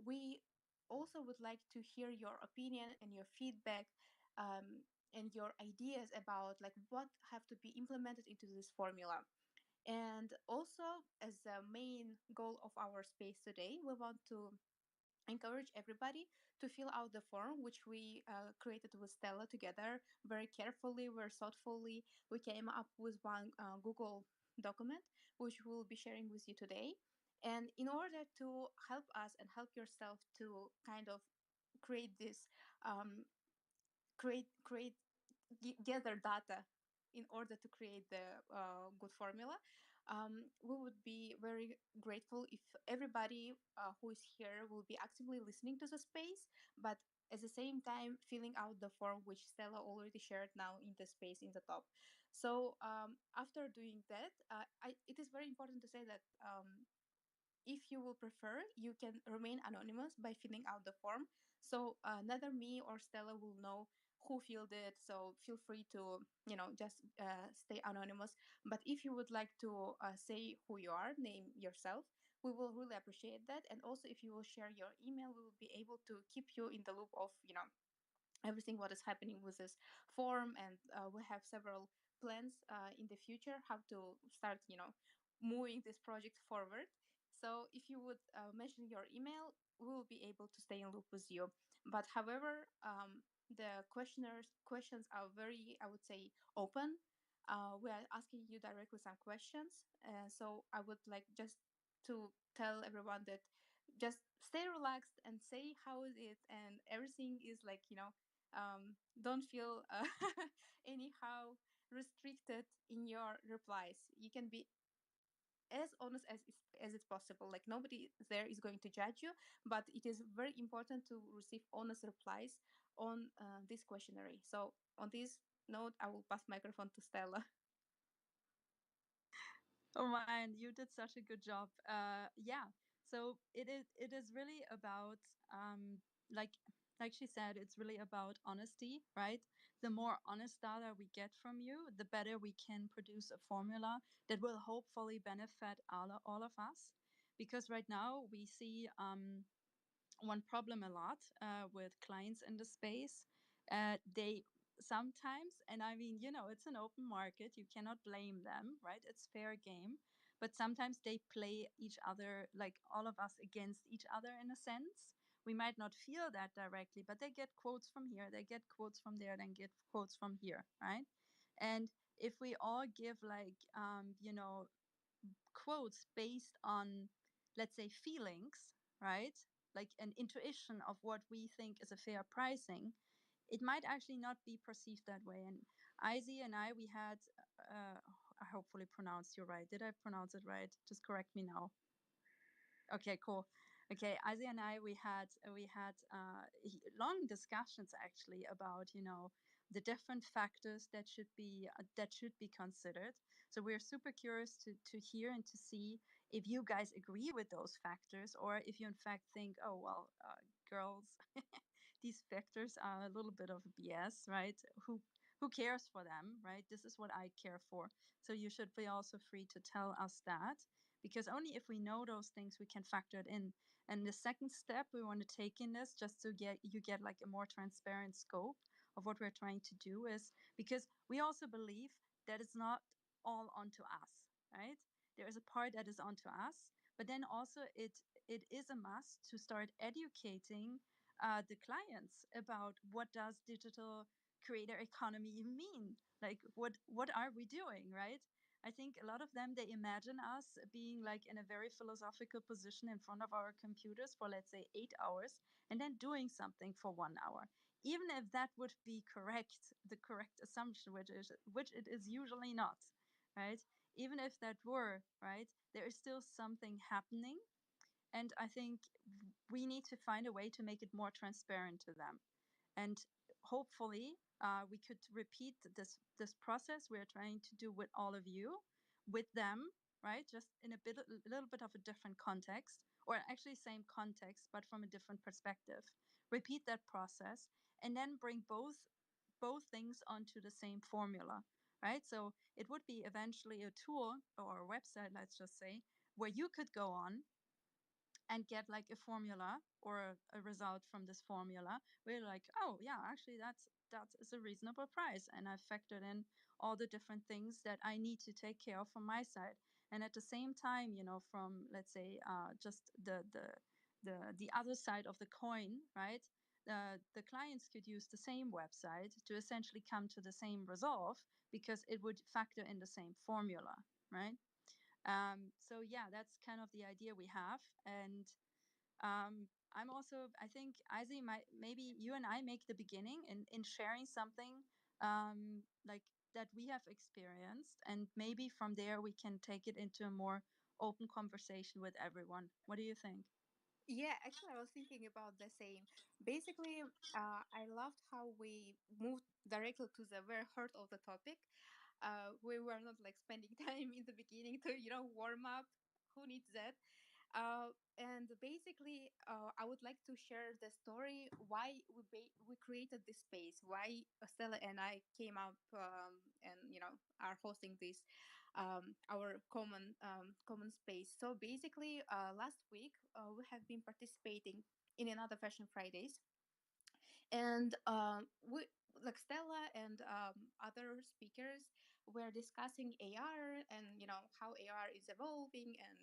We also would like to hear your opinion and your feedback, and your ideas about like what have to be implemented into this formula. And also, as a main goal of our space today, we want to encourage everybody to fill out the form which we created with Stella together very carefully, very thoughtfully. We came up with one Google document which we'll be sharing with you today. And in order to help us and help yourself to kind of create this, create gather data in order to create the good formula, we would be very grateful if everybody who is here will be actively listening to the space, but at the same time filling out the form which Stella already shared now in the space in the top. So after doing that, it is very important to say that if you will prefer, you can remain anonymous by filling out the form. So neither me or Stella will know who filled it. So feel free to, just stay anonymous. But if you would like to say who you are, name yourself, we will really appreciate that. And also, if you will share your email, we will be able to keep you in the loop of, everything what is happening with this form. And we have several plans in the future how to start moving this project forward. So if you would mention your email, we will be able to stay in loop with you. But however, the questions are very, I would say, open. We are asking you directly some questions, so I would like just to tell everyone that just stay relaxed and say how is it, and everything is like, don't feel anyhow restricted in your replies. You can be as honest as it's possible. Like nobody there is going to judge you, but it is very important to receive honest replies on this questionnaire. So on this note, I will pass microphone to Stella. Oh man, you did such a good job. Yeah. So it is really about like she said, it's really about honesty, right? The more honest data we get from you, the better we can produce a formula that will hopefully benefit all of us. Because right now we see one problem a lot with clients in the space. They sometimes, and I mean, it's an open market, you cannot blame them, right? It's fair game. But sometimes they play each other, like all of us, against each other in a sense. We might not feel that directly, but they get quotes from here, they get quotes from there, then get quotes from here, right? And if we all give quotes based on, let's say, feelings, right? Like an intuition of what we think is a fair pricing, it might actually not be perceived that way. And Izzy and I, we had, I hopefully pronounced you right. Did I pronounce it right? Just correct me now. Okay, cool. Okay, Izzy and I, we had long discussions actually about the different factors that should be considered. So we're super curious to hear and to see if you guys agree with those factors, or if you in fact think, oh well, girls, these factors are a little bit of a BS, right? Who cares for them, right? This is what I care for. So you should be also free to tell us that, because only if we know those things we can factor it in. And the second step we want to take in this, just to get like a more transparent scope of what we're trying to do, is because we also believe that it's not all onto us, right? There is a part that is onto us, but then also it is a must to start educating the clients about what does digital creator economy mean, like what are we doing, right? I think a lot of them, they imagine us being like in a very philosophical position in front of our computers for, let's say, 8 hours, and then doing something for 1 hour. Even if that would be correct, the correct assumption, which it is usually not, right? Even if that were right, there is still something happening. And I think we need to find a way to make it more transparent to them. And hopefully, we could repeat this process we're trying to do with all of you, with them, right? Just in a little bit of a different context, or actually same context, but from a different perspective. Repeat that process, and then bring both things onto the same formula, right? So it would be eventually a tool or a website, let's just say, where you could go on and get like a formula or a result from this formula, we're like, oh yeah, actually that is a reasonable price, and I've factored in all the different things that I need to take care of from my side. And at the same time, from, let's say, just the other side of the coin, right? The clients could use the same website to essentially come to the same resolve because it would factor in the same formula, right? So yeah, that's kind of the idea we have. And I'm also, I think, Izzy, maybe you and I make the beginning in sharing something like that we have experienced, and maybe from there we can take it into a more open conversation with everyone. What do you think? Yeah, actually, I was thinking about the same. Basically, I loved how we moved directly to the very heart of the topic. We were not like spending time in the beginning to, warm up. Who needs that? And basically, I would like to share the story why we created this space, why Stella and I came up and are hosting this our common space. So basically, last week we have been participating in another Fashion Fridays, and we like Stella and other speakers were discussing AR and how AR is evolving and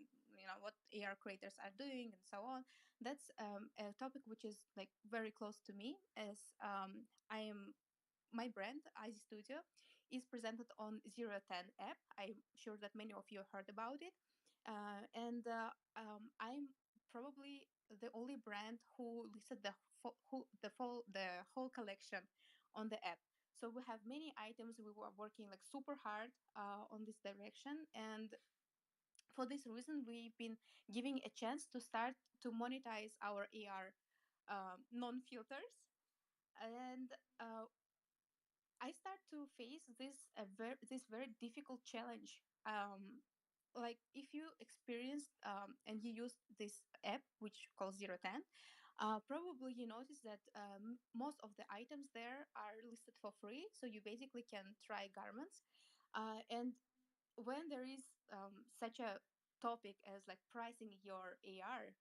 what AR creators are doing and so on. That's a topic which is like very close to me, as I am my brand, Icy Studio, is presented on 010 app. I'm sure that many of you heard about it. And I'm probably the only brand who listed the whole collection on the app. So we have many items. We were working like super hard on this direction, and for this reason, we've been giving a chance to start to monetize our AR non-filters. And I start to face this very difficult challenge. Like if you experienced and you use this app, which calls 010, probably you notice that most of the items there are listed for free. So you basically can try garments. And when there is such a topic as like pricing your AR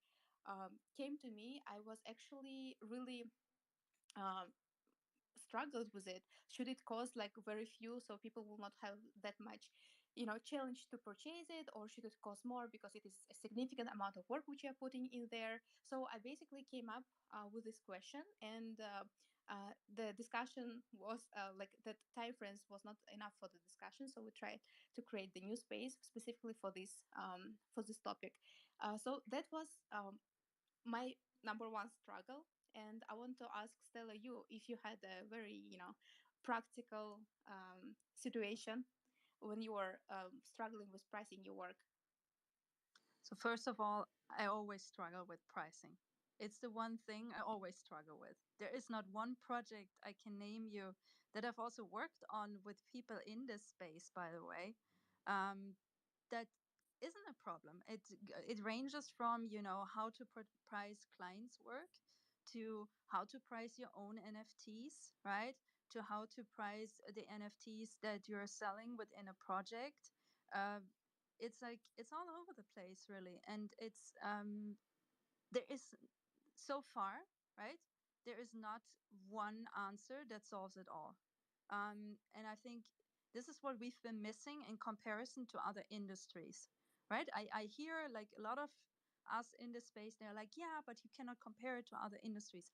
came to me, I was actually really um, struggled with it. Should it cost like very few so people will not have that much challenge to purchase it, or should it cost more because it is a significant amount of work which you are putting in there? So I basically came up with this question, and the discussion was like the time frames was not enough for the discussion, so we tried to create the new space specifically for this topic. So that was my number one struggle. And I want to ask Stella, you, if you had a very practical situation when you were struggling with pricing your work. So first of all, I always struggle with pricing. It's the one thing I always struggle with. There is not one project I can name you that I've also worked on with people in this space, by the way, um, that isn't a problem. It ranges from how to price clients' work, to how to price your own NFTs, right? To how to price the NFTs that you're selling within a project. Uh, it's like it's all over the place, really. And it's there is, so far, right, there is not one answer that solves it all. And I think this is what we've been missing in comparison to other industries, right? I hear like a lot of us in this space, they're like, yeah, but you cannot compare it to other industries.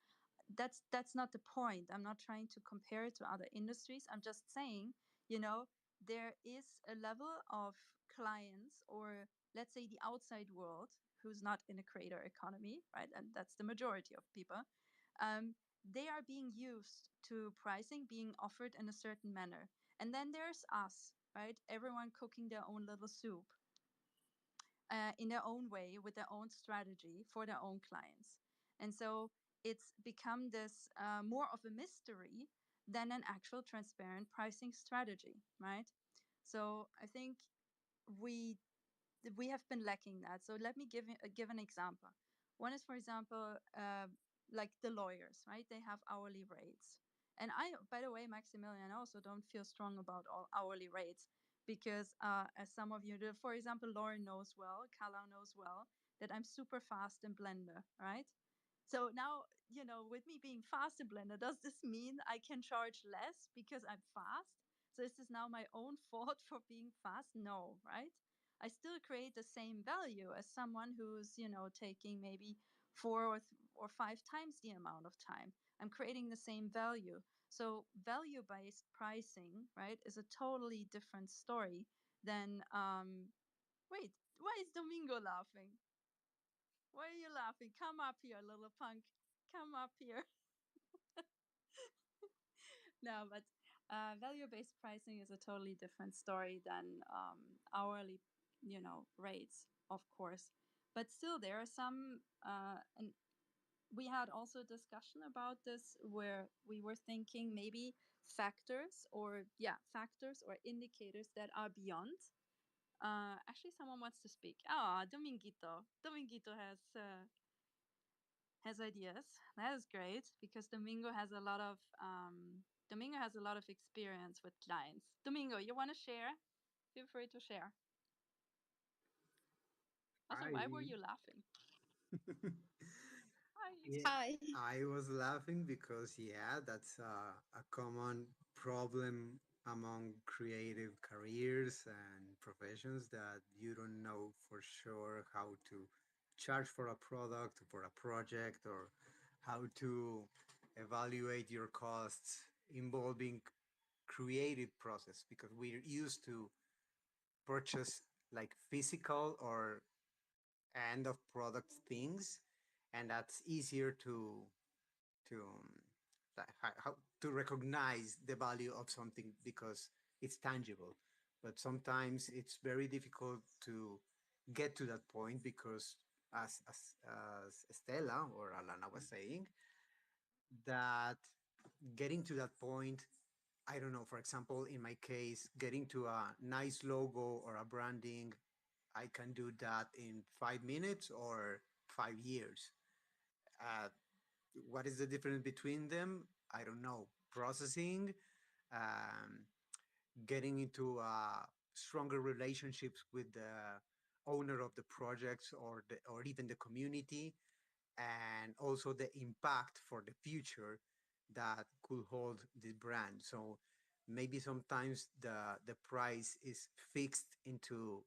That's not the point. I'm not trying to compare it to other industries. I'm just saying, you know there is a level of clients, or let's say the outside world, who's not in a creator economy, right? And that's the majority of people. They are being used to pricing being offered in a certain manner. And then there's us, right? Everyone cooking their own little soup in their own way, with their own strategy for their own clients. And so it's become this more of a mystery than an actual transparent pricing strategy, right? So I think we we have been lacking that. So let me give an example. One is, for example, like the lawyers, right? They have hourly rates. And I, by the way, Maximilian, I also don't feel strong about all hourly rates because, as some of you do, for example, Lauren knows well, Kala knows well, that I'm super fast in Blender, right? So now, with me being fast in Blender, does this mean I can charge less because I'm fast? So is this now my own fault for being fast? No, right? I still create the same value as someone who's, taking maybe or 5 times the amount of time. I'm creating the same value. So value-based pricing, right, is a totally different story than wait, why is Domingo laughing? Why are you laughing? Come up here, little punk. Come up here. No, but value-based pricing is a totally different story than hourly, rates, of course. But still, there are some, and we had also a discussion about this where we were thinking maybe factors or indicators that are beyond. Actually, someone wants to speak. Ah, Dominguito. Dominguito has ideas. That is great because Domingo has a lot of experience with clients. Domingo, you want to share? Feel free to share. Also, why were I you laughing? Hi. Yeah, Hi. I was laughing because that's a common problem among creative careers and professions that you don't know for sure how to charge for a product, for a project, or how to evaluate your costs involving creative process because we're used to purchase like physical or end of product things, and that's easier to like, how to recognize the value of something because it's tangible. But sometimes it's very difficult to get to that point because, as Estela or Alana was saying, that getting to that point, I don't know, for example, in my case, getting to a nice logo or a branding, I can do that in 5 minutes or 5 years. Uh, what is the difference between them? I don't know. Processing, um, getting into stronger relationships with the owner of the projects or even the community, and also the impact for the future that could hold the brand. So maybe sometimes the price is fixed into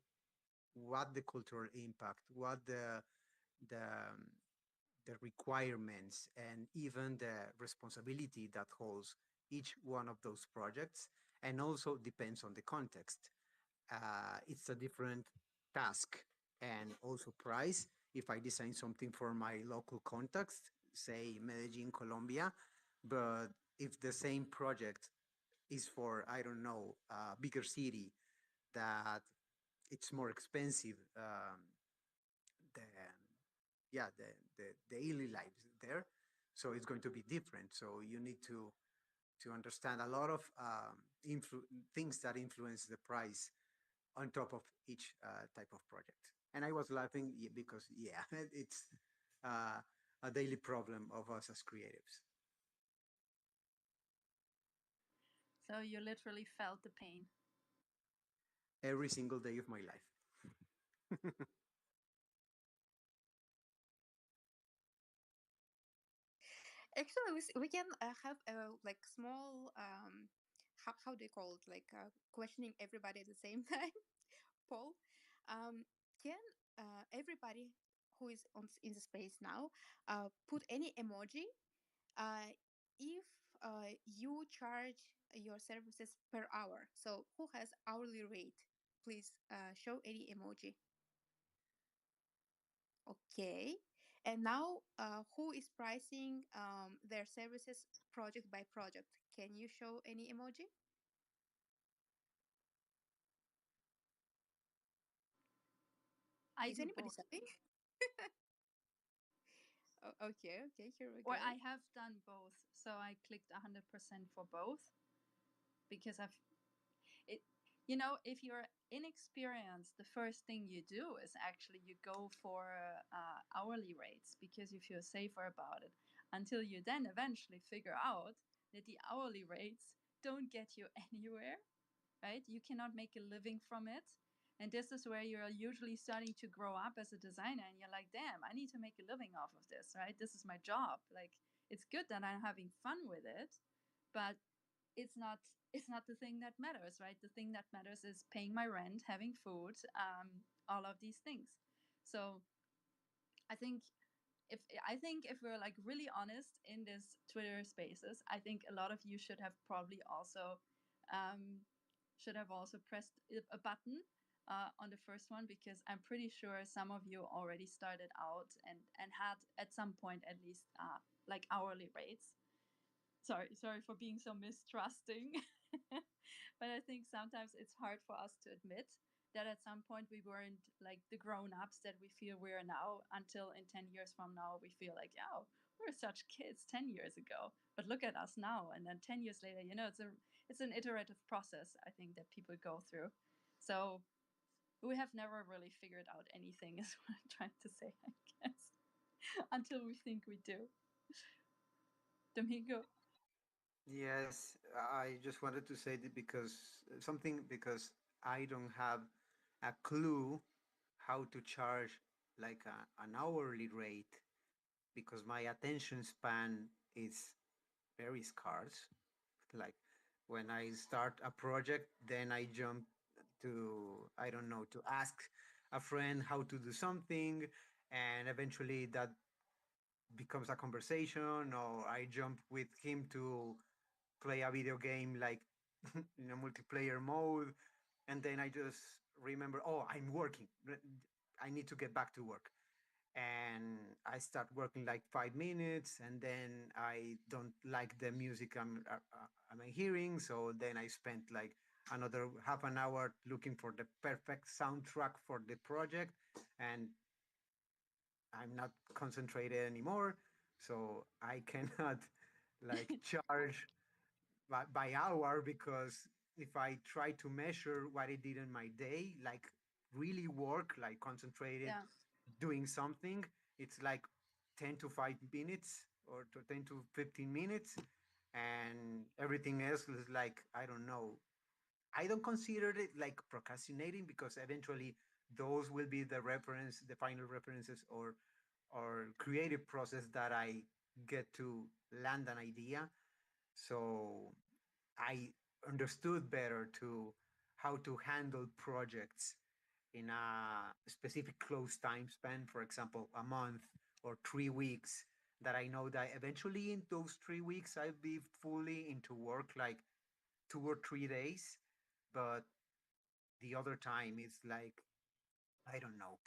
what the cultural impact, what the the requirements, and even the responsibility that holds each one of those projects, and also depends on the context. It's a different task and also price. If I design something for my local context, say Medellin, Colombia, but if the same project is for, I don't know, a bigger city that it's more expensive, the the daily lives there, so it's going to be different. So you need to understand a lot of things that influence the price on top of each type of project. And I was laughing because it's uh, a daily problem of us as creatives. So you literally felt the pain. Every single day of my life. Actually, we can have a like small how do you call it, like questioning everybody at the same time poll. Can everybody who is in the space now put any emoji uh, if you charge your services per hour? So who has hourly rate? Please show any emoji. Okay. And now, who is pricing their services project by project? Can you show any emoji? I Is do anybody both. selling? Okay, okay, here we Or I go. have done both. So I clicked 100% for both because it, if you're inexperienced, the first thing you do is actually you go for hourly rates because you feel safer about it until you then eventually figure out that the hourly rates don't get you anywhere, right? You cannot make a living from it. And this is where you're usually starting to grow up as a designer, and you're like, damn, I need to make a living off of this, right? This is my job. Like, it's good that I'm having fun with it, but it's not the thing that matters, right? The thing that matters is paying my rent, having food, all of these things. So I think if we're like really honest in this Twitter Spaces, I think a lot of you should have probably also um, pressed a button on the first one, because I'm pretty sure some of you already started out and had at some point at least like hourly rates. Sorry for being so mistrusting. But I think sometimes it's hard for us to admit that at some point we weren't like the grown-ups that we feel we are now, until in 10 years from now we feel like, oh, we're such kids 10 years ago, but look at us now. And then 10 years later, it's an iterative process, I think, that people go through. So we have never really figured out anything, is what I'm trying to say, I guess, until we think we do. Domingo. Yes, I just wanted to say that because I don't have a clue how to charge like an hourly rate, because my attention span is very scarce. Like when I start a project, then I jump to, I don't know, to ask a friend how to do something, and eventually that becomes a conversation, or I jump with him to play a video game like in a multiplayer mode, and then I just remember, oh, I'm working. I need to get back to work. And I start working like 5 minutes, and then I don't like the music I'm hearing. So then I spent like another half an hour looking for the perfect soundtrack for the project, and I'm not concentrated anymore. So I cannot like charge by hour, because if I try to measure what I did in my day, like really work, like concentrated, Yeah. doing something, it's like 10 to 5 minutes, or to 10 to 15 minutes. And everything else is like, I don't know. I don't consider it like procrastinating, because eventually those will be the final references, or creative process that I get to land an idea. So I understood better to how to handle projects in a specific close time span, for example, a month or 3 weeks, that I know that eventually in those 3 weeks I'll be fully into work, like 2 or 3 days. But the other time it's like, I don't know,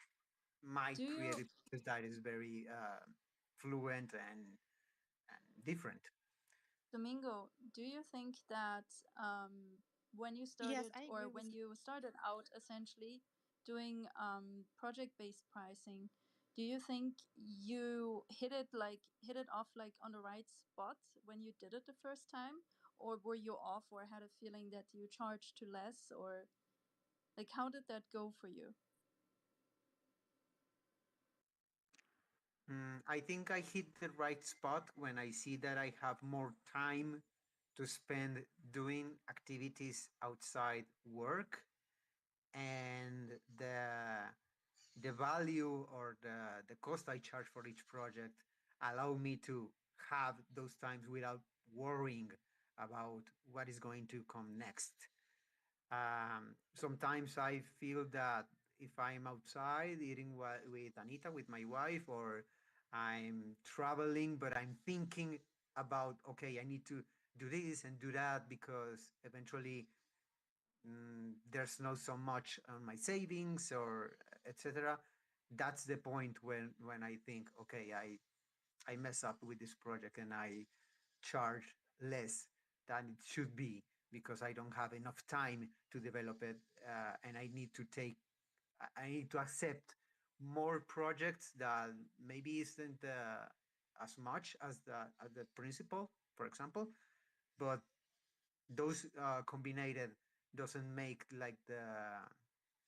my Do you creative process that is very fluent and different. Domingo, do you think that when you Yes, started, I or agree when with you. you started out essentially doing project-based pricing, do you think you hit it off like on the right spot when you did it the first time, or were you off, or had a feeling that you charged too less, or like how did that go for you? I think I hit the right spot when I see that I have more time to spend doing activities outside work, and the value, or the cost I charge for each project, allow me to have those times without worrying about what is going to come next. Sometimes I feel that if I'm outside eating with Anita, with my wife, or I'm traveling, but I'm thinking about, okay, I need to do this and do that, because eventually there's not so much on my savings, or etc. That's the point when I think, okay, I mess up with this project, and I charge less than it should be, because I don't have enough time to develop it, and I need to accept more projects that maybe isn't as much as the principal, for example, but those combined doesn't make like the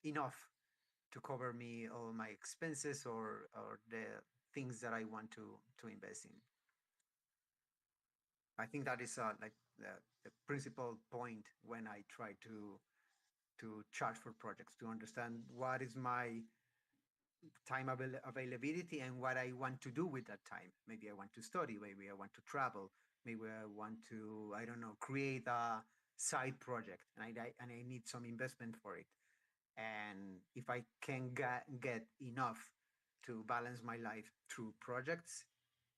enough to cover me all my expenses, or the things that I want to invest in. I think that is like the principal point when I try to charge for projects, to understand what is my time availability and what I want to do with that time. Maybe I want to study, maybe I want to travel, maybe I want to, I don't know, create a side project, and I need some investment for it. And if I can get enough to balance my life through projects,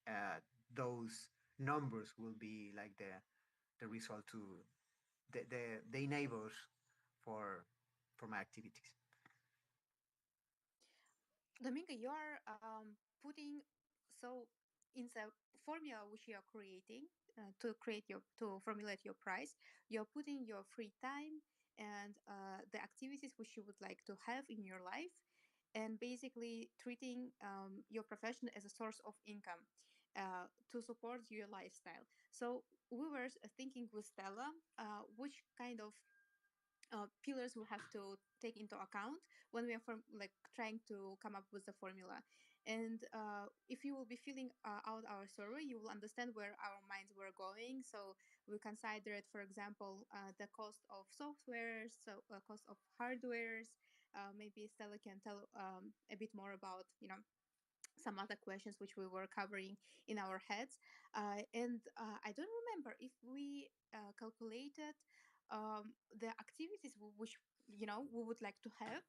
uh, those numbers will be like the result to the enablers for for my activities. Domingo, you are putting so in the formula which you are creating to create your to formulate your price. You're putting your free time and the activities which you would like to have in your life, and basically treating your profession as a source of income to support your lifestyle. So we were thinking with Stella, which kind of pillars we have to take into account when we are like trying to come up with the formula. And if you will be filling out our survey, you will understand where our minds were going. So we considered, for example, the cost of software, so cost of hardwares. Maybe Stella can tell a bit more about some other questions which we were covering in our heads. And I don't remember if we calculated the activities which we would like to have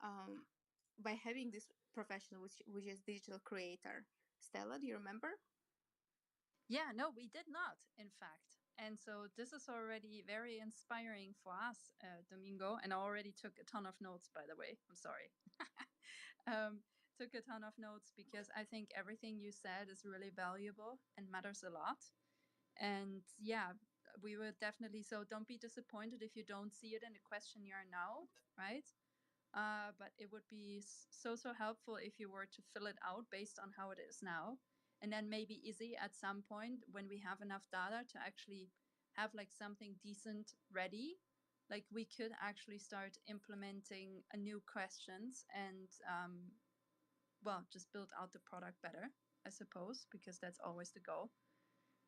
um, by having this profession which is digital creator. Stella, do you remember? Yeah, no, we did not, in fact. And so this is already very inspiring for us, Domingo. And I already took a ton of notes, by the way. I'm sorry. um, took a ton of notes because I think everything you said is really valuable and matters a lot. And yeah, we will definitely. So don't be disappointed if you don't see it in the questionnaire now, right? But it would be so helpful if you were to fill it out based on how it is now, and then maybe easy at some point when we have enough data to actually have like something decent ready, like we could actually start implementing a new questions and well, just build out the product better, I suppose, because that's always the goal.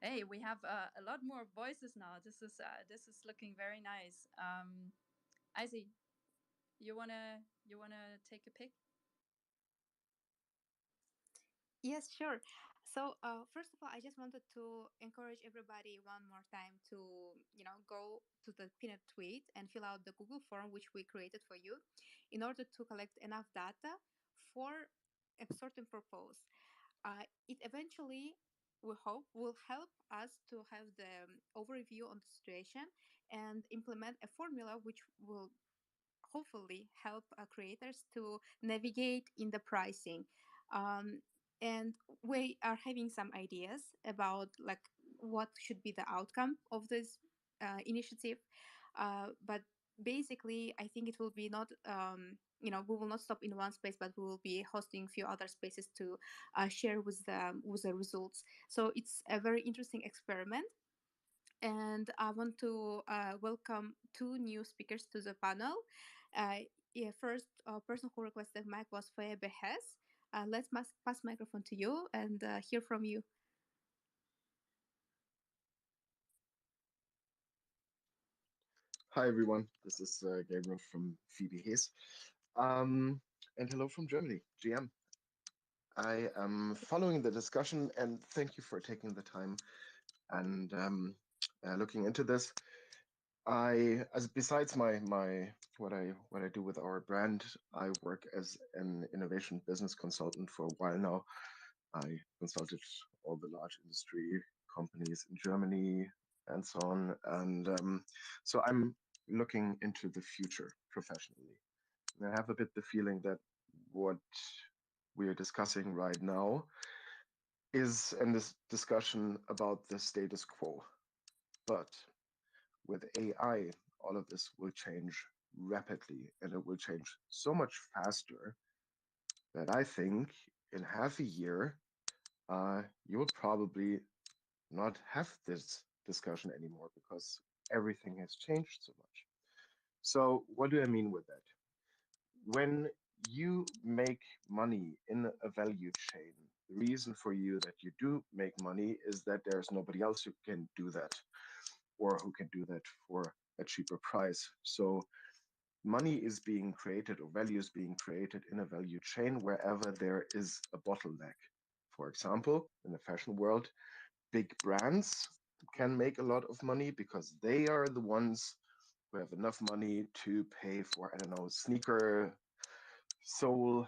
Hey, we have a lot more voices now. This is looking very nice. Izzy, you wanna take a pick? Yes, sure. So, first of all, I just wanted to encourage everybody one more time to, go to the pinned tweet and fill out the Google form which we created for you in order to collect enough data for a certain purpose. It eventually, we hope, will help us to have the overview on the situation and implement a formula which will hopefully help creators to navigate in the pricing. um, and we are having some ideas about like what should be the outcome of this initiative, but basically I think it will be not we will not stop in one space, but we will be hosting a few other spaces to share with the results. So it's a very interesting experiment, and I want to welcome two new speakers to the panel. Yeah, first person who requested mic was Faye Behes. Let's pass microphone to you and hear from you. Hi, everyone. This is Gabriel from Phoebe Hayes. And hello from Germany, GM. I am following the discussion and thank you for taking the time and looking into this. As besides my what I do with our brand, I work as an innovation business consultant for a while now. I consulted all the large industry companies in Germany and so on. And so I'm looking into the future professionally. And I have a bit the feeling that what we are discussing right now is in this discussion about the status quo. But with AI, all of this will change rapidly and it will change so much faster that I think in half a year, you will probably not have this discussion anymore because everything has changed so much. So, what do I mean with that? When you make money in a value chain, the reason for you that you do make money is that there's nobody else who can do that or who can do that for a cheaper price. So, money is being created or value is being created in a value chain wherever there is a bottleneck. For example, in the fashion world, big brands can make a lot of money because they are the ones who have enough money to pay for, I don't know, sneaker sole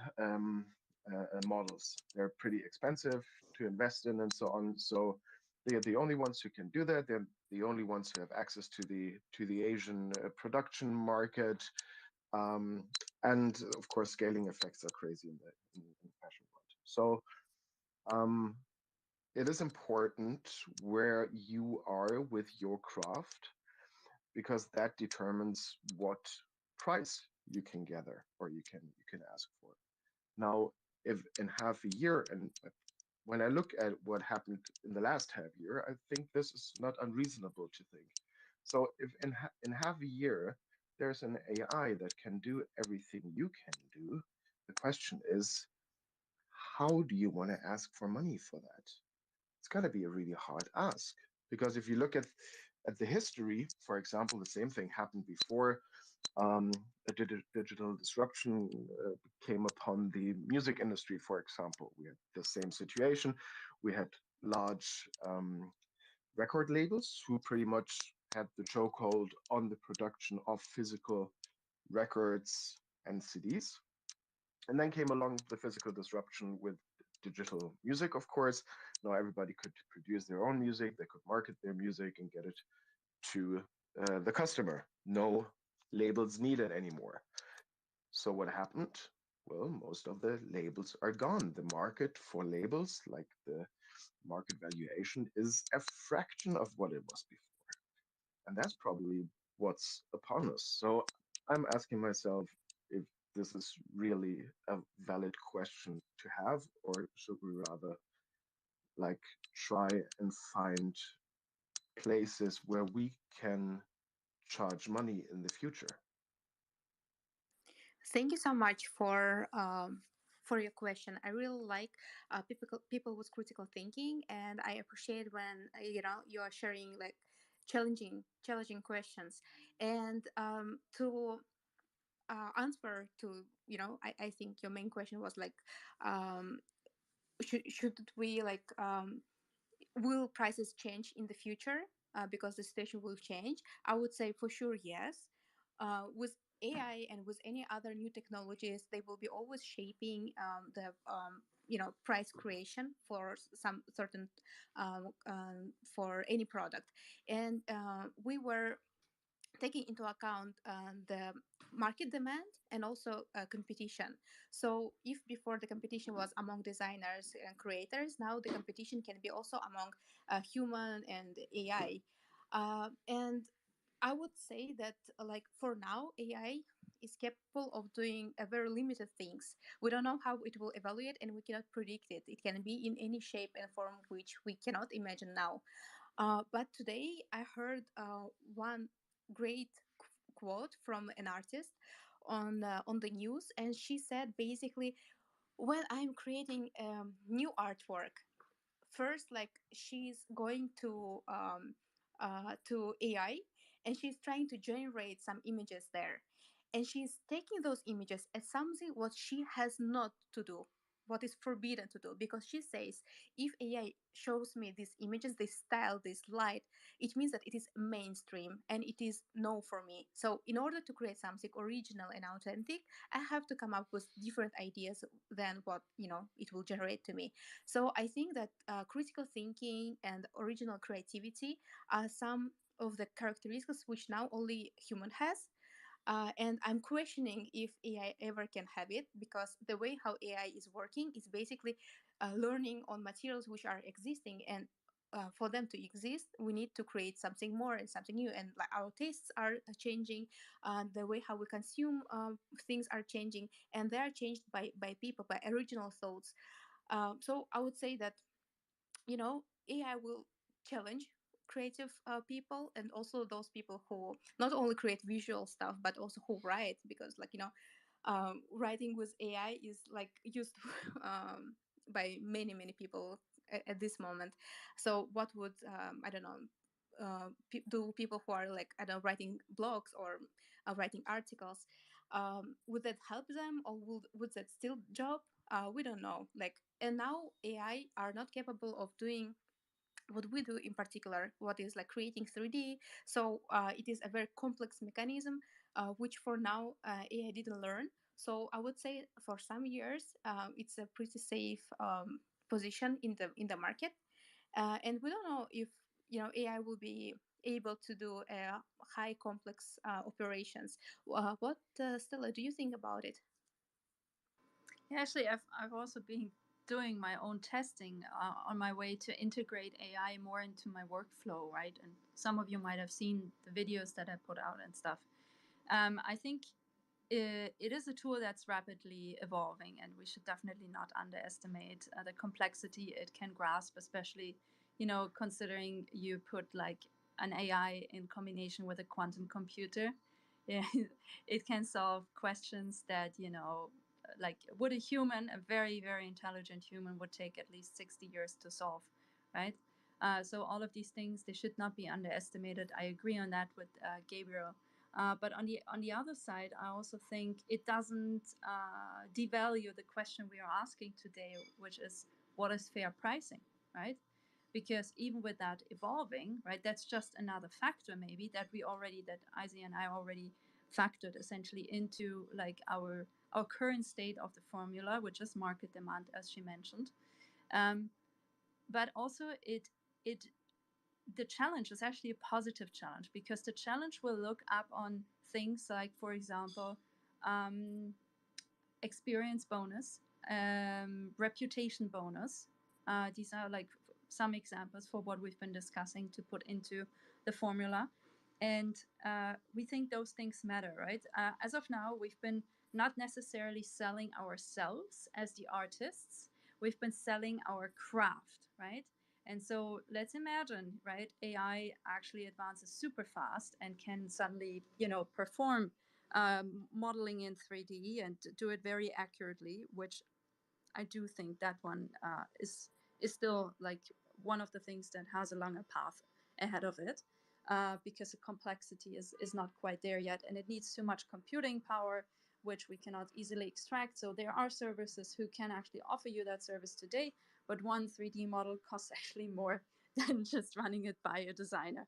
models. They're pretty expensive to invest in and so on. So they are the only ones who can do that. They're the only ones who have access to the Asian production market. Um, and of course, scaling effects are crazy in the fashion world. So um, it is important where you are with your craft because that determines what price you can gather or you can ask for. Now, if in half a year, and when I look at what happened in the last half year, I think this is not unreasonable to think. So, if in half a year there's an AI that can do everything you can do, the question is, how do you want to ask for money for that? It's got to be a really hard ask because if you look at the history, for example, the same thing happened before um, a digital disruption came upon the music industry, for example. We had the same situation. We had large record labels who pretty much had the chokehold on the production of physical records and CDs. And then came along the physical disruption with digital music, of course. Now everybody could produce their own music, they could market their music and get it to the customer. No labels needed anymore. So what happened? Well, most of the labels are gone. The market for labels, like the market valuation, is a fraction of what it was before. And that's probably what's upon us. So I'm asking myself if this is really a valid question to have, or should we rather like try and find places where we can charge money in the future? Thank you so much for your question. I really like people with critical thinking, and I appreciate when you are sharing like challenging questions. And to answer to I think your main question was like, um, should we like will prices change in the future because the situation will change? I would say for sure yes. With AI and with any other new technologies, they will be always shaping the price creation for some certain for any product. And we were taking into account the market demand and also competition. So if before the competition was among designers and creators, now the competition can be also among human and AI. And I would say that like for now AI is capable of doing a very limited things. We don't know how it will evaluate and we cannot predict it. It can be in any shape and form which we cannot imagine now. But today I heard one great quote from an artist on the news, and she said basically, when I'm creating new artwork, first like she's going to AI, and she's trying to generate some images there, and she's taking those images as something what she has not to do, what is forbidden to do, because she says if AI shows me these images, this style, this light, it means that it is mainstream and it is no for me. So in order to create something original and authentic, I have to come up with different ideas than what it will generate to me. So I think that critical thinking and original creativity are some of the characteristics which now only human has. And I'm questioning if AI ever can have it, because the way how AI is working is basically learning on materials which are existing, and for them to exist, we need to create something more and something new. And like our tastes are changing, the way how we consume things are changing, and they are changed by people, by original thoughts. So I would say that AI will challenge creative people, and also those people who not only create visual stuff but also who write, because like writing with AI is like used by many people at this moment. So what would I don't know, do people who are like I don't know, writing blogs or writing articles. Would that help them, or would that still job? We don't know. Like, and now AI are not capable of doing what we do in particular, what is like creating 3D. So it is a very complex mechanism, which for now AI didn't learn. So I would say for some years it's a pretty safe position in the market, and we don't know if AI will be able to do high complex operations. What Stella, do you think about it? Yeah, actually, I've also been doing my own testing on my way to integrate AI more into my workflow, right? And some of you might have seen the videos that I put out and stuff. I think it is a tool that's rapidly evolving, and we should definitely not underestimate the complexity it can grasp, especially, considering you put like an AI in combination with a quantum computer. Yeah, it can solve questions that, like would a human, a very, very intelligent human, would take at least 60 years to solve, right? So all of these things, they should not be underestimated. I agree on that with Gabriel. But on the other side, I also think it doesn't devalue the question we are asking today, which is what is fair pricing, right? Because even with that evolving, right, that's just another factor maybe that Izzy and I already factored essentially into like our current state of the formula, which is market demand, as she mentioned. Um, but also it the challenge is actually a positive challenge, because the challenge will look up on things like, for example, um, experience bonus, reputation bonus. These are like some examples for what we've been discussing to put into the formula. And we think those things matter, right? As of now, we've been not necessarily selling ourselves as the artists, we've been selling our craft, right? And so let's imagine, right? AI actually advances super fast and can suddenly, perform modeling in 3D and do it very accurately, which I do think that one is still like one of the things that has a longer path ahead of it, because the complexity is not quite there yet, and it needs too much computing power, which we cannot easily extract. So there are services who can actually offer you that service today, but one 3D model costs actually more than just running it by a designer,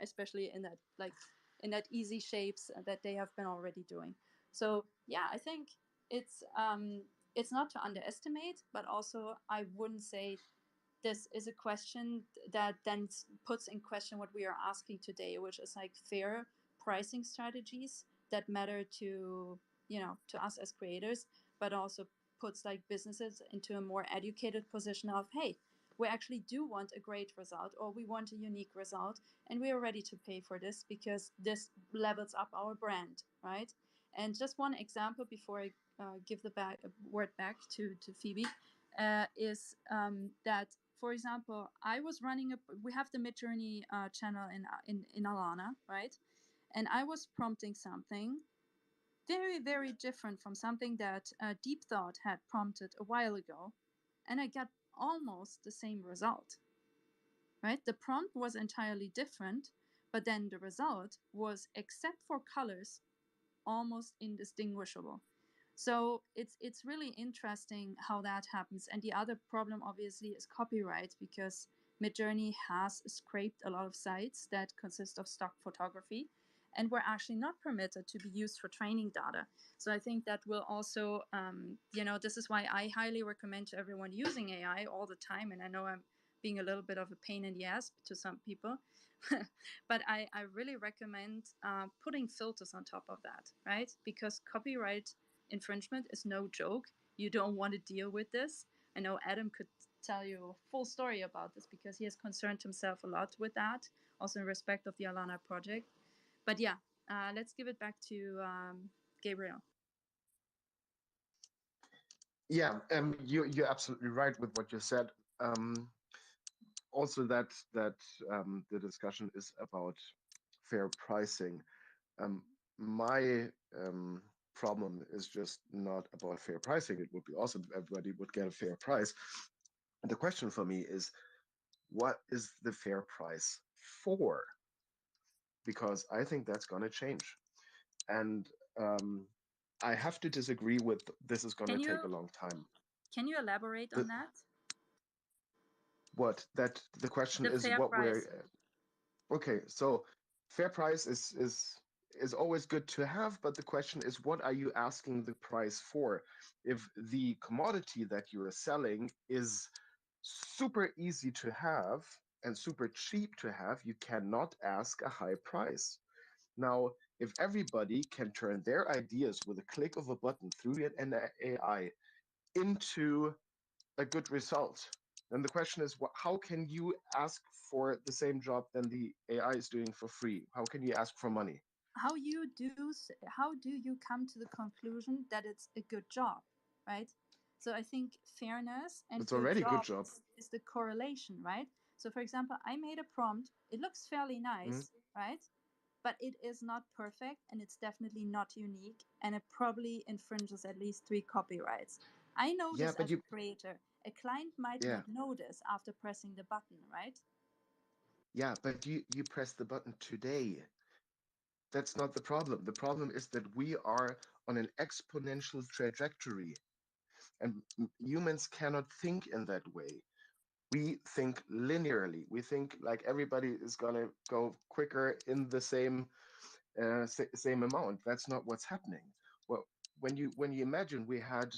especially in that easy shapes that they have been already doing. So yeah, I think it's not to underestimate, but also I wouldn't say this is a question that then puts in question what we are asking today, which is like fair pricing strategies that matter to to us as creators, but also puts like businesses into a more educated position of, hey, we actually do want a great result, or we want a unique result, and we are ready to pay for this because this levels up our brand, right? And just one example before I give the word back to Phoebe, is that, for example, I was running we have the Midjourney channel in Alana, right? And I was prompting something very, very different from something that Deep Thought had prompted a while ago, and I got almost the same result, right? The prompt was entirely different, but then the result was, except for colors, almost indistinguishable. So it's really interesting how that happens. And the other problem, obviously, is copyright, because Midjourney has scraped a lot of sites that consist of stock photography, and were actually not permitted to be used for training data. So I think that will also, this is why I highly recommend to everyone using AI all the time. And I know I'm being a little bit of a pain in the ass to some people, but I really recommend putting filters on top of that, right? Because copyright infringement is no joke. You don't want to deal with this. I know Adam could tell you a full story about this, because he has concerned himself a lot with that, also in respect of the Alana project. But yeah, let's give it back to Gabriel. Yeah, you're absolutely right with what you said. Also, that the discussion is about fair pricing. My problem is just not about fair pricing. It would be awesome if everybody would get a fair price. And the question for me is, what is the fair price for? Because I think that's going to change. And I have to disagree with this is going Can to take a you long time. can you elaborate on The, that? what that the question The is fair what price. we're okay. So fair price is always good to have, but the question is what are you asking the price for? If the commodity that you are selling is super easy to have and super cheap to have, you cannot ask a high price. Now, if everybody can turn their ideas with a click of a button through an AI into a good result, then the question is, how can you ask for the same job than the AI is doing for free? How can you ask for money? How do you come to the conclusion that it's a good job, right? So I think fairness and It's good already a good job job. is the correlation, right? So for example, I made a prompt, it looks fairly Mhm. nice, right? But it is not perfect and it's definitely not unique and it probably infringes at least 3 copyrights. I know Yeah, this but as a you, creator. A client might yeah, not know this after pressing the button, right? yeah, but you press the button today. That's not the problem. The problem is that we are on an exponential trajectory, and humans cannot think in that way. We think linearly. We think like everybody is gonna go quicker in the same amount. That's not what's happening. Well, when you imagine we had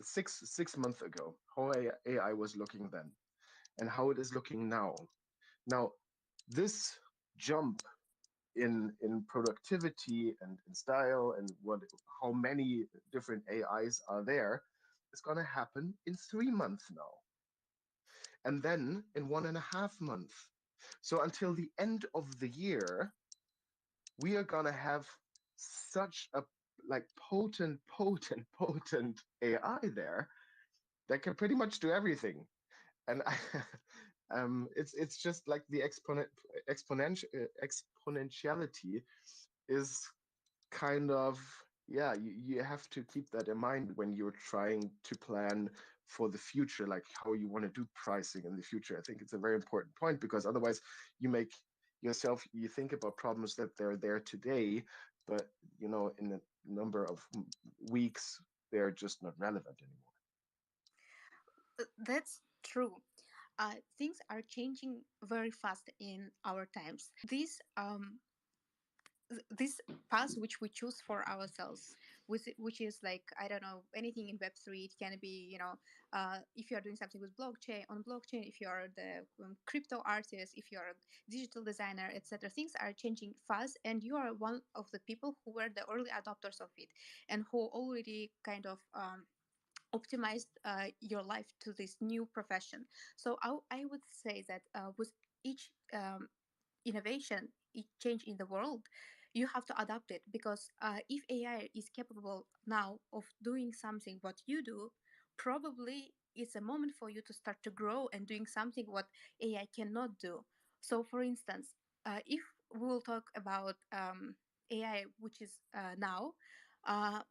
six months ago how AI was looking then and how it is looking now. Now, this jump in productivity and in style and what how many different AIs are there is going to happen in 3 months now, and then in 1.5 months. So until the end of the year, we are going to have such a like potent AI there that can pretty much do everything. And it's just like the exponentiality is kind of, yeah, you have to keep that in mind when you're trying to plan for the future, like how you want to do pricing in the future. I think it's a very important point because otherwise you make yourself, you think about problems that they're there today, but in a number of weeks they're just not relevant anymore. That's true. Things are changing very fast in our times. This path which we choose for ourselves, which is like, I don't know, anything in Web3. It can be, if you are doing something with blockchain, if you are the crypto artist, if you are a digital designer, etc. Things are changing fast, and you are one of the people who were the early adopters of it, and who already kind of optimized your life to this new profession. So I would say that with each innovation, each change in the world, you have to adapt it, because if AI is capable now of doing something what you do, probably it's a moment for you to start to grow and doing something what AI cannot do. So for instance, if we will talk about AI which is now, uh,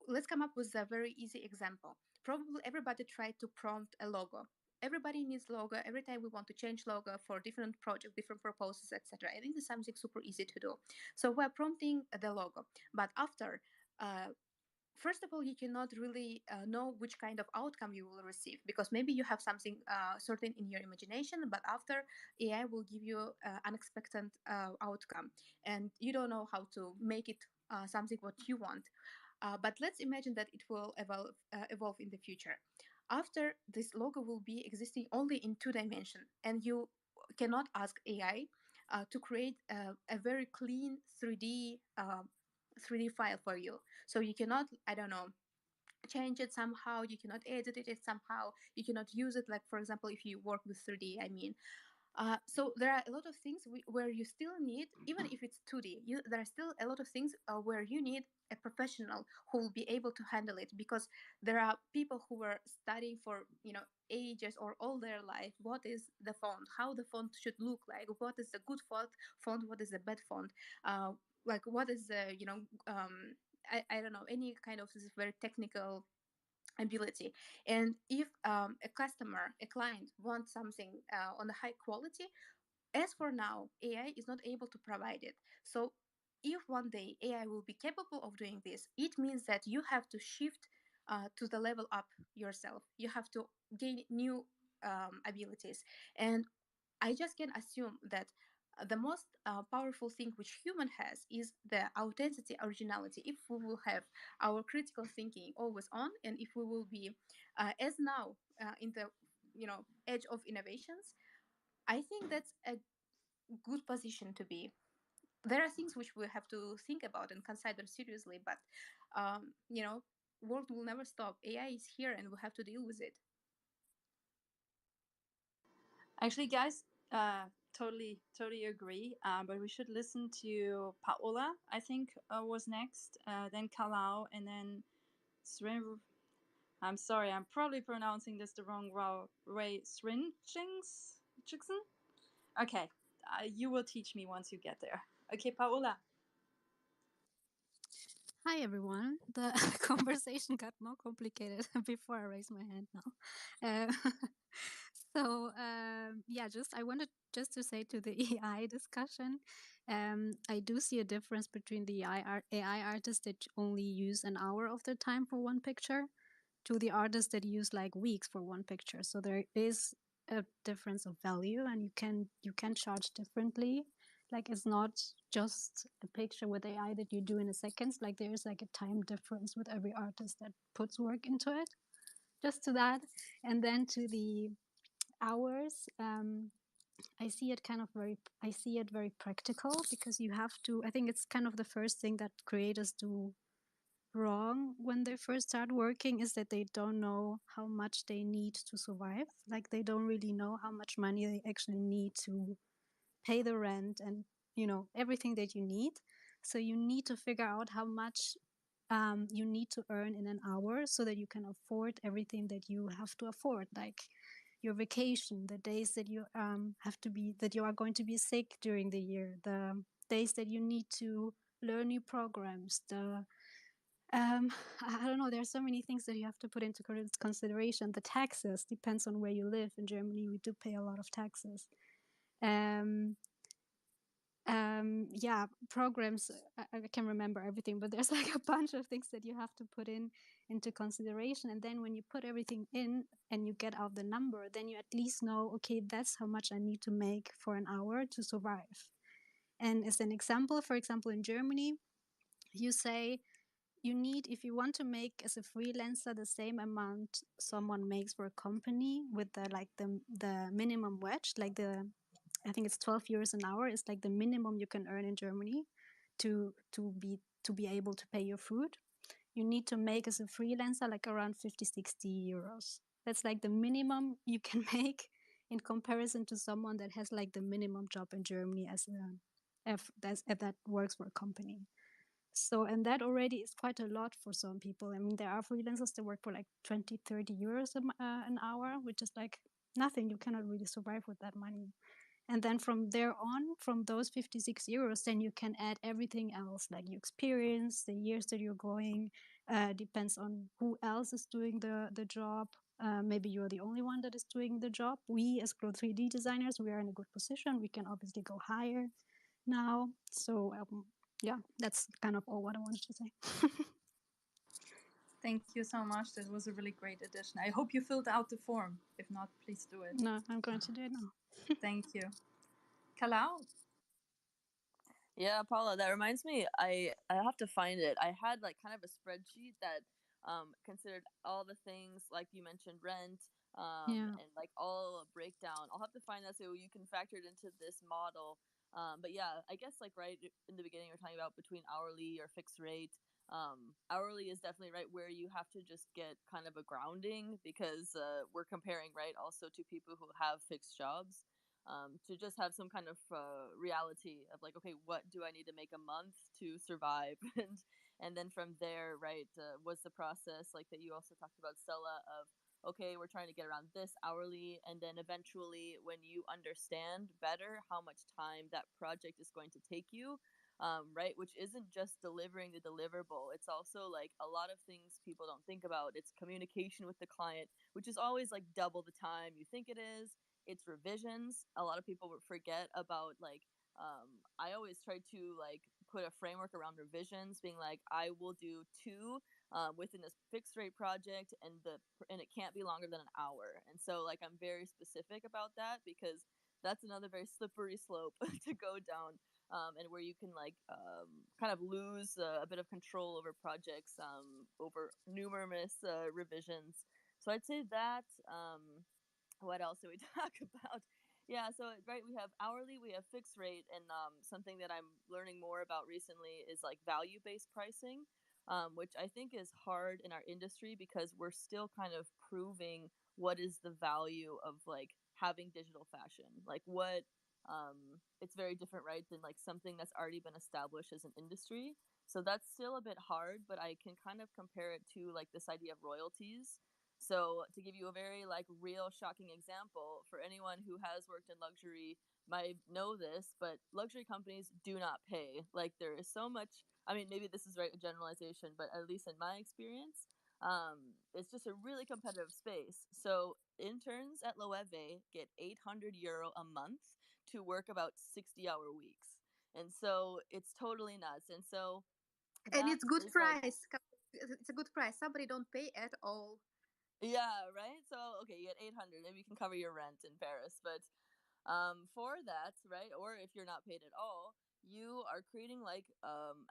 let's come up with a very easy example. Probably everybody tried to prompt a logo. Everybody needs logo. Every time we want to change logo for different projects, different proposals, etc. I think it's something super easy to do. So we're prompting the logo, but after, first of all, you cannot really know which kind of outcome you will receive, because maybe you have something certain in your imagination, but after, AI will give you unexpected outcome, and you don't know how to make it something what you want. But let's imagine that it will evolve in the future. After, this logo will be existing only in 2 dimension, and you cannot ask AI to create a very clean 3D file for you. So you cannot, I don't know, change it somehow. You cannot edit it somehow. You cannot use it, like for example, if you work with 3D. I mean, so there are a lot of things where you still need, even if it's 2D, there are still a lot of things where you need a professional who will be able to handle it, because there are people who were studying for ages or all their life what is the font, how the font should look like, what is the good font, what is the bad font, like what is the I don't know, any kind of this very technical ability. And if a client wants something on a high quality, as for now, AI is not able to provide it. So if one day AI will be capable of doing this, it means that you have to shift to the level up yourself. You have to gain new abilities. And I just can assume that the most powerful thing which human has is the authenticity, originality. If we will have our critical thinking always on, and if we will be as now in the edge of innovations, I think that's a good position to be. There are things which we have to think about and consider seriously, but world will never stop. AI is here and we have to deal with it. Actually, guys, totally agree. But we should listen to Paola, I think, was next, then Kalau, and then Srin. I'm sorry, I'm probably pronouncing this the wrong way. Srinchingson? Okay, you will teach me once you get there. Okay, Paola. Hi everyone. The conversation got more complicated before I raised my hand now. Uh, yeah, I wanted just to say to the AI discussion, I do see a difference between the AI artists that only use an hour of their time for one picture to the artists that use like weeks for one picture. So there is a difference of value, and you can charge differently. Like it's not just a picture with AI that you do in a second. Like there's like a time difference with every artist that puts work into it. Just to that, and then to the hours. I see it very practical because you have to. I think it's kind of the first thing that creators do wrong when they first start working is that they don't know how much they need to survive. Like they don't really know how much money they actually need to pay the rent and everything that you need. So you need to figure out how much you need to earn in an hour so that you can afford everything that you have to afford, like your vacation, the days that you that you are going to be sick during the year, the days that you need to learn new programs, the I don't know. There are so many things that you have to put into consideration. The taxes depends on where you live. In Germany, we do pay a lot of taxes. Um, yeah, programs. I can remember everything, but there's like a bunch of things that you have to put into consideration. And then when you put everything in and you get out the number, then you at least know, okay, that's how much I need to make for an hour to survive. And as an example, for example, in Germany, you say you need, if you want to make as a freelancer the same amount someone makes for a company with the minimum wage, like I think it's 12 euros an hour is like the minimum you can earn in Germany to be able to pay your food. You need to make as a freelancer like around 50-60 euros. That's like the minimum you can make in comparison to someone that has like the minimum job in Germany as that works for a company. So, and that already is quite a lot for some people. I mean, there are freelancers that work for like 20-30 euros an hour, which is like nothing. You cannot really survive with that money. And then from there on, from those 56 euros, then you can add everything else, like your experience, the years that you're going, depends on who else is doing the job. Maybe you're the only one that is doing the job. We as Grow 3D designers, we are in a good position. We can obviously go higher now. So yeah, that's kind of all what I wanted to say. Thank you so much. That was a really great addition. I hope you filled out the form. If not, please do it. No, I'm going to do it now. Thank you. Kalau? Yeah, Paula, that reminds me, I have to find it. I had like kind of a spreadsheet that considered all the things like you mentioned, rent, Yeah. and like all breakdown. I'll have to find that so you can factor it into this model. But yeah, I guess like right in the beginning, we're talking about between hourly or fixed rate. Hourly is definitely right where you have to just get kind of a grounding because we're comparing right also to people who have fixed jobs. To just have some kind of reality of like, okay, what do I need to make a month to survive, and then from there, right, was the process like that you also talked about, Stella, of okay, we're trying to get around this hourly, and then eventually, when you understand better how much time that project is going to take you. Right, which isn't just delivering the deliverable. It's also like a lot of things people don't think about. It's communication with the client, which is always like double the time you think it is. It's revisions. A lot of people forget about like I always try to like put a framework around revisions, being like, I will do two within this fixed rate project, and it can't be longer than an hour. And so like I'm very specific about that, because that's another very slippery slope to go down, and where you can like kind of lose a bit of control over projects over numerous revisions. So I'd say that. What else do we talk about? Yeah, so right, we have hourly, we have fixed rate, and something that I'm learning more about recently is like value based pricing, which I think is hard in our industry because we're still kind of proving what is the value of like having digital fashion. Like what it's very different, right, than like something that's already been established as an industry. So that's still a bit hard, but I can kind of compare it to like this idea of royalties. So to give you a very like real shocking example, for anyone who has worked in luxury might know this, but luxury companies do not pay. Like there is so much, I mean, maybe this is right a generalization, but at least in my experience, it's just a really competitive space. So interns at Loewe get €800 a month to work about 60-hour weeks. And so it's totally nuts. And so And that it's good is like, price. It's a good price. Somebody don't pay at all. yeah, right. So okay, you get 800. Maybe you can cover your rent in Paris, but for that, right? Or if you're not paid at all, you are creating like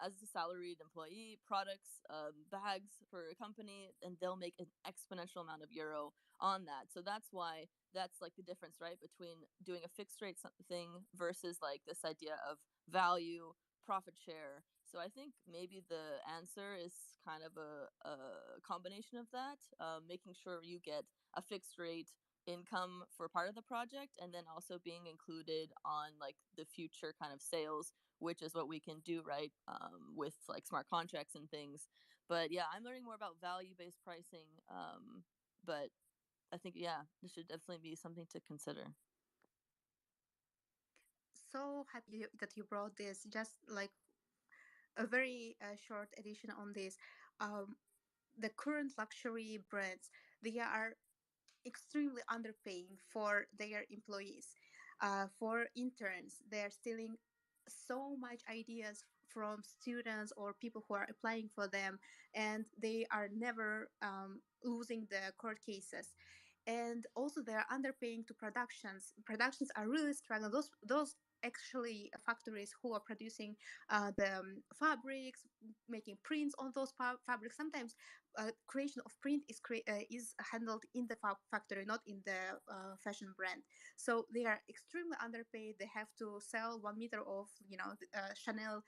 as a salaried employee products, bags for a company, and they'll make an exponential amount of euro on that. So that's why that's like the difference, right, between doing a fixed rate thing versus like this idea of value, profit share. So I think maybe the answer is kind of a combination of that, making sure you get a fixed rate income for part of the project, and then also being included on like the future kind of sales, which is what we can do, right, with like smart contracts and things. But yeah, I'm learning more about value based pricing, but I think, yeah, this should definitely be something to consider. So happy that you brought this. Just like a very short addition on this. Um, the current luxury brands, they are extremely underpaying for their employees. For interns, they are stealing so much ideas from students or people who are applying for them, and they are never losing the court cases. And also they are underpaying to productions are really struggling. Those actually factories who are producing the fabrics, making prints on those fabrics. Sometimes creation of print is handled in the factory, not in the fashion brand. So they are extremely underpaid. They have to sell 1 meter of Chanel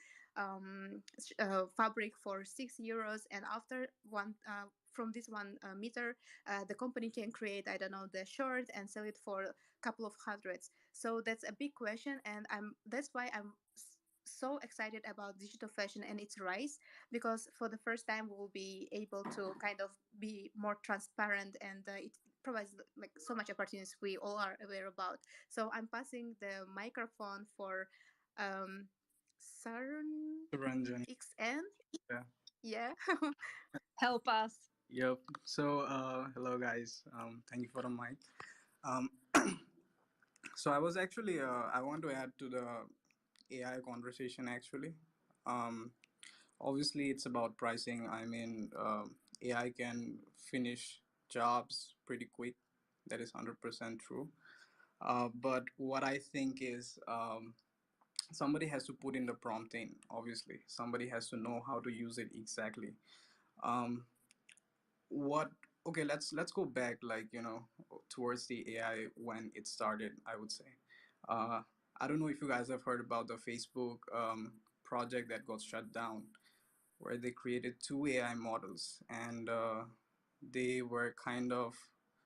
fabric for €6, and after one from this 1 meter, the company can create, I don't know, the shirt and sell it for a couple of hundreds. So that's a big question, and that's why I'm so excited about digital fashion and its rise, because for the first time we'll be able to kind of be more transparent, and it provides like so much opportunities we all are aware about. So I'm passing the microphone for um Sarun Ranjan. XN. Yeah. Yeah. Help us. Yep. So, hello guys. Thank you for the mic. Um, so I was actually I want to add to the AI conversation actually. Um, Obviously, it's about pricing. I mean, AI can finish jobs pretty quick. That is 100% true. But what I think is somebody has to put in the prompt in. Obviously, somebody has to know how to use it exactly. Um, what okay, let's go back, like, towards the AI when it started, I would say. I don't know if you guys have heard about the Facebook project that got shut down, where they created two AI models, and they were kind of,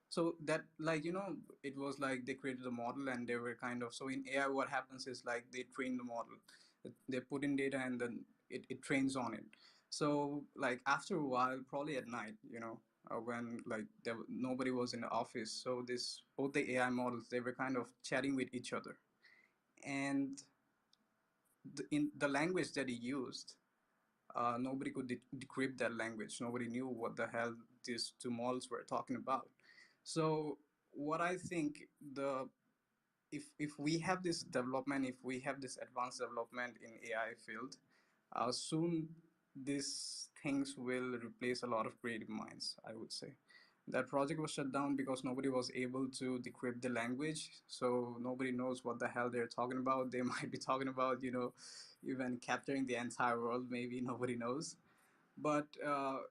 so that, like, it was like they created a model and they were kind of, so in AI what happens is like they train the model, they put in data, and then it trains on it. So like after a while, probably at night, when like nobody was in the office, so this both the AI models, they were kind of chatting with each other, and in the language that he used, nobody could decrypt that language. Nobody knew what the hell these two models were talking about. So what I think, the if we have this development, if we have this advanced development in AI field, Soon these things will replace a lot of creative minds, I would say. That project was shut down because nobody was able to decrypt the language, so nobody knows what the hell they're talking about. They might be talking about, even capturing the entire world, maybe nobody knows. But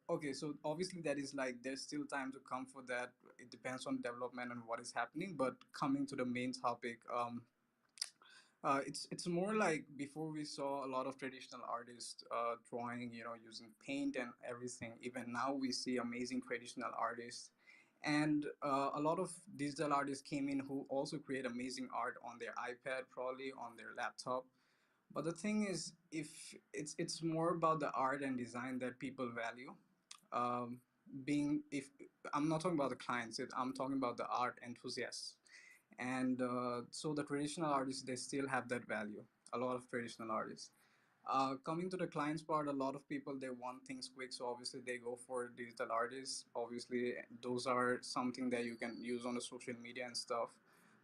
okay, so obviously that is like there's still time to come for that. It depends on development and what is happening. But coming to the main topic, it's more like before we saw a lot of traditional artists drawing, using paint and everything. Even now we see amazing traditional artists, and a lot of digital artists came in who also create amazing art on their iPad, probably on their laptop. But the thing is, if it's more about the art and design that people value. Um, being if I'm not talking about the clients, I'm talking about the art enthusiasts, and so the traditional artists, they still have that value. A lot of traditional artists. Coming to the clients part, a lot of people, they want things quick, so obviously they go for digital artists. Obviously, those are something that you can use on the social media and stuff.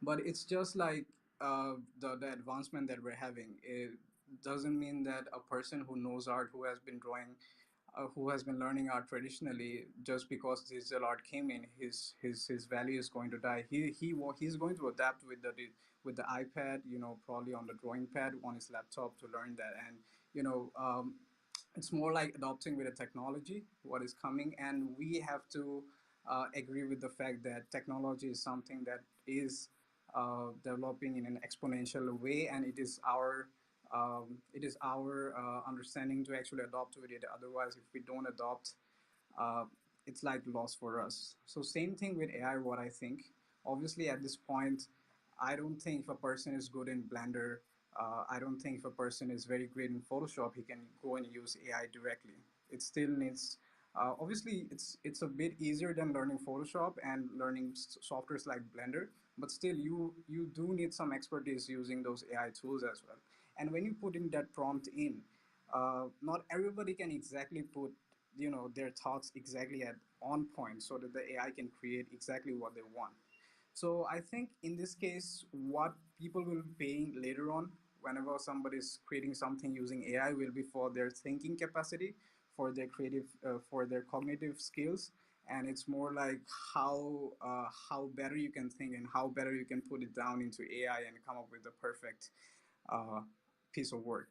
But it's just like the advancement that we're having. It doesn't mean that a person who knows art, who has been drawing, who has been learning art traditionally, just because digital art came in, his value is going to die. He's going to adapt with the iPad, probably on the drawing pad on his laptop to learn that. And it's more like adopting with the technology what is coming, and we have to agree with the fact that technology is something that is developing in an exponential way, and it is our understanding to actually adopt with it. Otherwise, if we don't adopt, uh, it's like loss for us. So same thing with AI. What I think, obviously, at this point, I don't think if a person is good in Blender, I don't think if a person is very great in Photoshop, he can go and use AI directly. It still needs. Obviously, it's a bit easier than learning Photoshop and learning softwares like Blender, but still, you do need some expertise using those AI tools as well. And when you put in that prompt in, not everybody can exactly put their thoughts exactly at on point so that the AI can create exactly what they want. So I think in this case, what people will be paying later on, whenever somebody is creating something using AI, will be for their thinking capacity, for their for their cognitive skills, and it's more like how better you can think and how better you can put it down into AI and come up with the perfect uh, piece of work.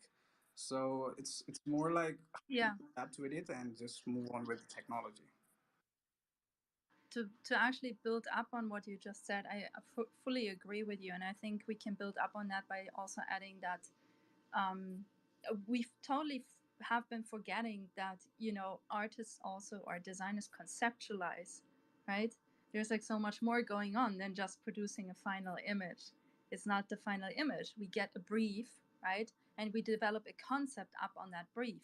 So it's more like Yeah. adapt with it and just move on with the technology. To actually build up on what you just said, I fully agree with you, and I think we can build up on that by also adding that um, we totally have been forgetting that artists also or designers conceptualize, right? There's like so much more going on than just producing a final image. It's not the final image. We get a brief, right, and we develop a concept up on that brief.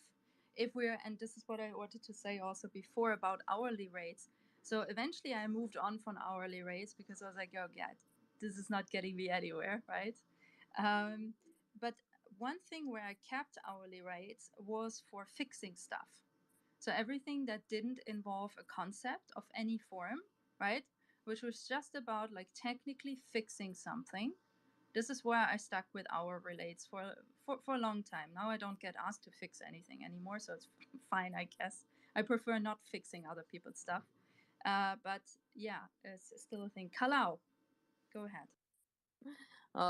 If we're And this is what I wanted to say also before about hourly rates. So eventually I moved on from hourly rates because I was like, oh god, this is not getting me anywhere, right? But one thing where I kept hourly rates was for fixing stuff. So everything that didn't involve a concept of any form, right? Which was just about like technically fixing something. This is where I stuck with hourly rates for a long time. Now I don't get asked to fix anything anymore, so it's fine, I guess. I prefer not fixing other people's stuff. But yeah, it's still a thing. Kalau, go ahead.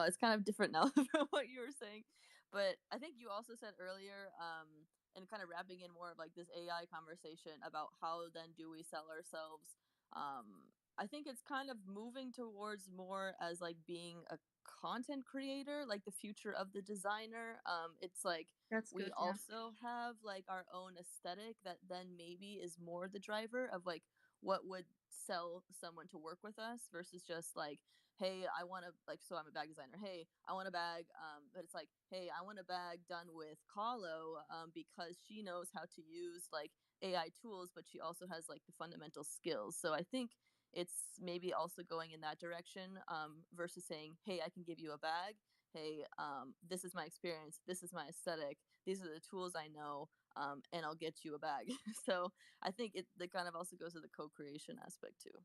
It's kind of different now from what you were saying, but I think you also said earlier, and kind of wrapping in more of like this AI conversation about how then do we sell ourselves. I think it's kind of moving towards more as like being a content creator, like the future of the designer. It's like That's we good, yeah. also have like our own aesthetic that then maybe is more the driver of like what would sell someone to work with us versus just like, hey, I want to like, so I'm a bag designer. Hey, I want a bag, but it's like, hey, I want a bag done with Kahlo, because she knows how to use like AI tools, but she also has like the fundamental skills. So I think it's maybe also going in that direction, versus saying, hey, I can give you a bag. Hey, this is my experience. This is my aesthetic. These are the tools I know, and I'll get you a bag. So I think that kind of also goes to the co-creation aspect too.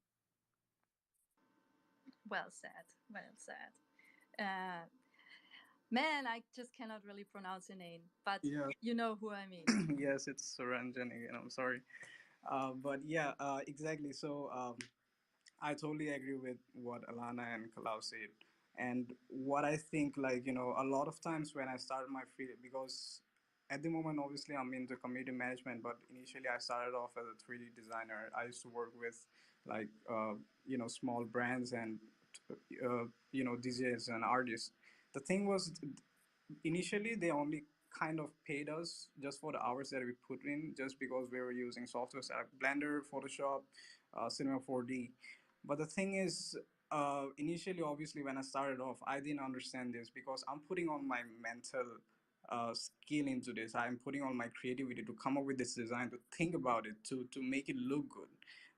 Well said. Well said. Uh, Man, I just cannot really pronounce your name, but Yeah. you know who I mean. Yes, it's Suranjan again. I'm sorry. But yeah, exactly. So I totally agree with what Alana and Kalau said. And what I think, like, a lot of times when I started my field, because at the moment, obviously, I'm into community management, but initially I started off as a 3D designer. I used to work with, like, small brands and, DJs and artists. The thing was, initially they only kind of paid us just for the hours that we put in, just because we were using software like Blender, Photoshop, Cinema 4D. But the thing is, initially, obviously, when I started off, I didn't understand this, because I'm putting on my mental skill into this. I'm putting all my creativity to come up with this design, to think about it, to make it look good.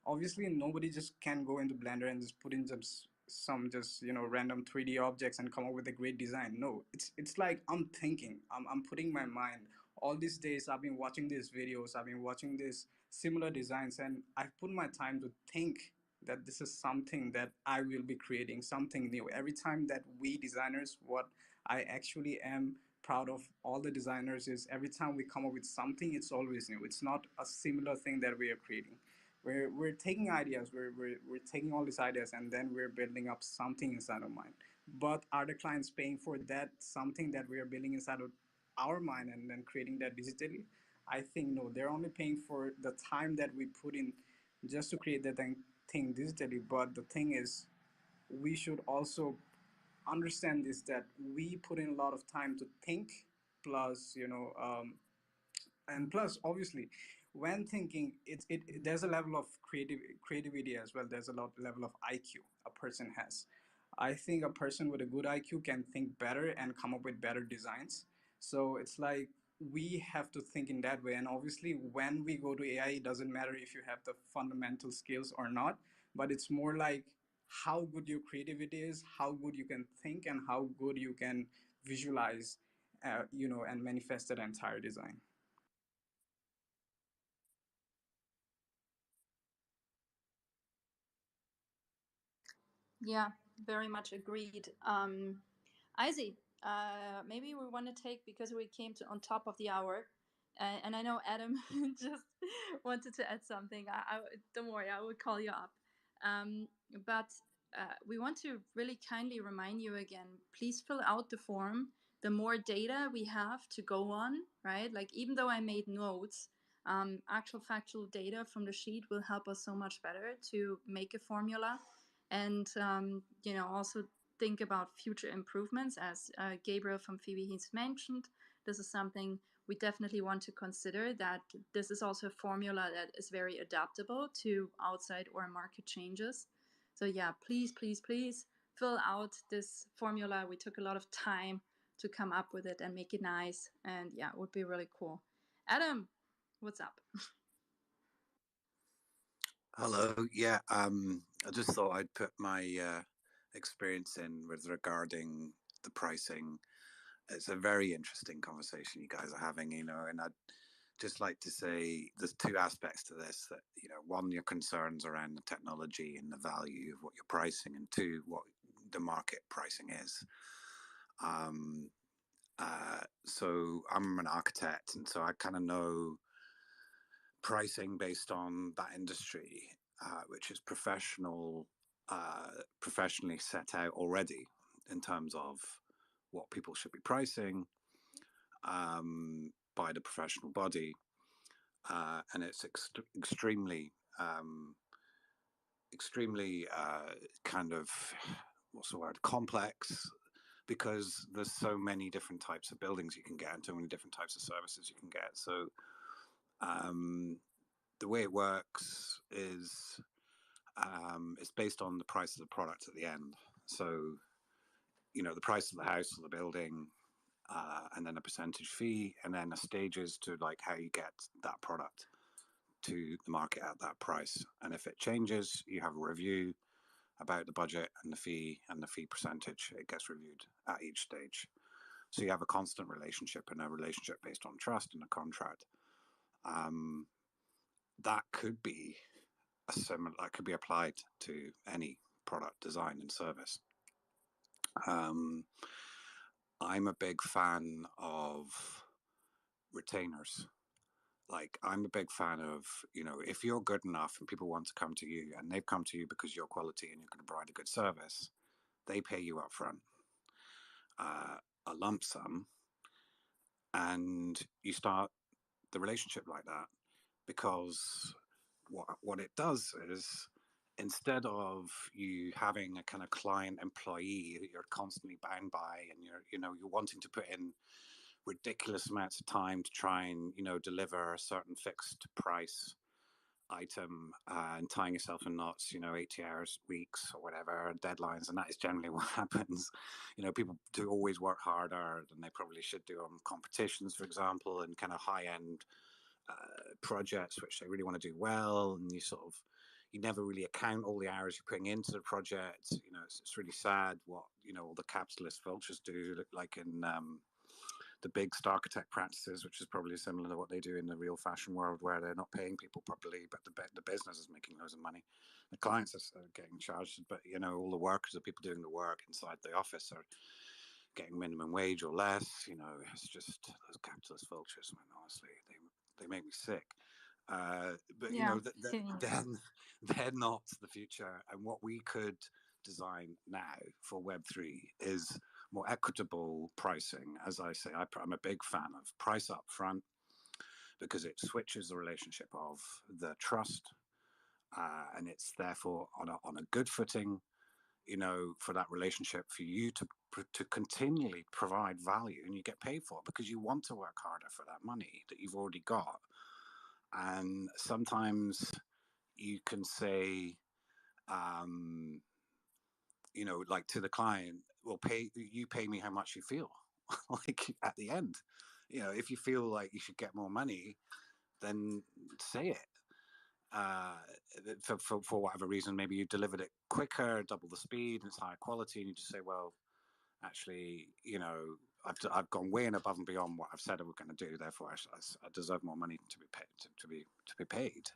Obviously, nobody just can go into Blender and just put in some just random 3D objects and come up with a great design. No, it's like I'm thinking, I'm putting my mind. All these days I've been watching these videos, I've been watching these similar designs, and I've put my time to think that this is something that I will be creating, something new. Every time that we designers, what I actually am proud of all the designers is, every time we come up with something, it's always new. It's not a similar thing that we are creating. We're taking ideas, we're taking all these ideas, and then we're building up something inside of mind. But are the clients paying for that something that we are building inside of our mind and then creating that digitally? I think no, they're only paying for the time that we put in just to create that thing digitally. But the thing is, we should also understand this, that we put in a lot of time to think, plus and plus obviously when thinking, there's a level of creativity as well. There's a level of IQ a person has. I think a person with a good IQ can think better and come up with better designs. So it's like we have to think in that way. And obviously when we go to AI, it doesn't matter if you have the fundamental skills or not, but it's more like how good your creativity is, how good you can think, and how good you can visualize, and manifest that entire design. Yeah, very much agreed. Izzy, maybe we want to take, because we came to on top of the hour, and I know Adam just wanted to add something. Don't worry, I will call you up. But we want to really kindly remind you again, please fill out the form. The more data we have to go on, right? Like, even though I made notes, actual factual data from the sheet will help us so much better to make a formula. And also think about future improvements, as Gabriel from Phoebe has mentioned. This is something we definitely want to consider, that this is also a formula that is very adaptable to outside or market changes. So yeah, please, please, please fill out this formula. We took a lot of time to come up with it and make it nice, and yeah, it would be really cool. Adam, what's up? Hello. Yeah, I just thought I'd put my experience in with regarding the pricing. It's a very interesting conversation you guys are having, and I'd just like to say there's two aspects to this. That, one, your concerns around the technology and the value of what you're pricing, and two, what the market pricing is. So I'm an architect, and so I kind of know pricing based on that industry, which is professionally set out already in terms of what people should be pricing by the professional body, and it's extremely kind of, what's the word, complex, because there's so many different types of buildings you can get and so many different types of services you can get. So the way it works is it's based on the price of the product at the end. So, the price of the house or the building, and then a percentage fee, and then the stages to like how you get that product to the market at that price. And if it changes, you have a review about the budget and the fee percentage. It gets reviewed at each stage. So you have a constant relationship, and a relationship based on trust and a contract. That could be that could be applied to any product design and service. I I'm a big fan of retainers. Like, I'm a big fan of, if you're good enough and people want to come to you and they've come to you because you're quality and you're going to provide a good service, they pay you up front a lump sum, and you start the relationship like that. Because what it does is, instead of you having a kind of client employee that you're constantly bound by, and you're wanting to put in ridiculous amounts of time to try and deliver a certain fixed price item, and tying yourself in knots, 80 hours, weeks, or whatever, deadlines, and that is generally what happens. People do always work harder than they probably should do on competitions, for example, and kind of high end projects which they really want to do well, and you never really account all the hours you're putting into the project. It's really sad what all the capitalist vultures do, like in the big architect practices, which is probably similar to what they do in the real fashion world, where they're not paying people properly, but the business is making loads of money. The clients are getting charged, but all the workers, the people doing the work inside the office, are getting minimum wage or less. It's just those capitalist vultures, man. Honestly, they make me sick. But Yeah. then they're not the future, and what we could design now for Web3 is more equitable pricing. As I say, I'm a big fan of price up front, because it switches the relationship of the trust, and it's therefore on a good footing, for that relationship, for you to continually provide value, and you get paid for it because you want to work harder for that money that you've already got. And sometimes you can say, like to the client, well, you pay me how much you feel. Like at the end, if you feel like you should get more money, then say it. For whatever reason, maybe you delivered it quicker, double the speed, and it's higher quality, and you just say, well, actually, I've gone way and above and beyond what I've said I was going to do. Therefore, I deserve more money to be paid. To be paid.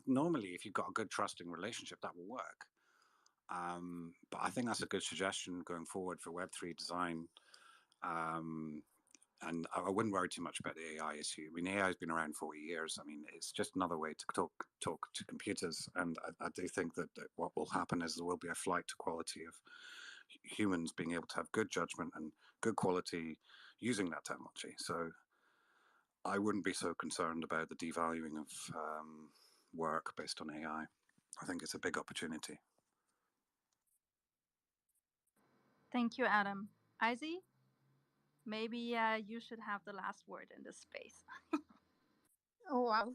Normally, if you've got a good trusting relationship, that will work. But I think that's a good suggestion going forward for Web3 design. And I wouldn't worry too much about the AI issue. I mean, AI has been around 40 years. I mean, it's just another way to talk to computers. And I do think that what will happen is there will be a flight to quality of humans being able to have good judgment and good quality using that technology. So I wouldn't be so concerned about the devaluing of work based on AI. I think it's a big opportunity. Thank you, Adam. Izzy, maybe you should have the last word in this space. Oh wow,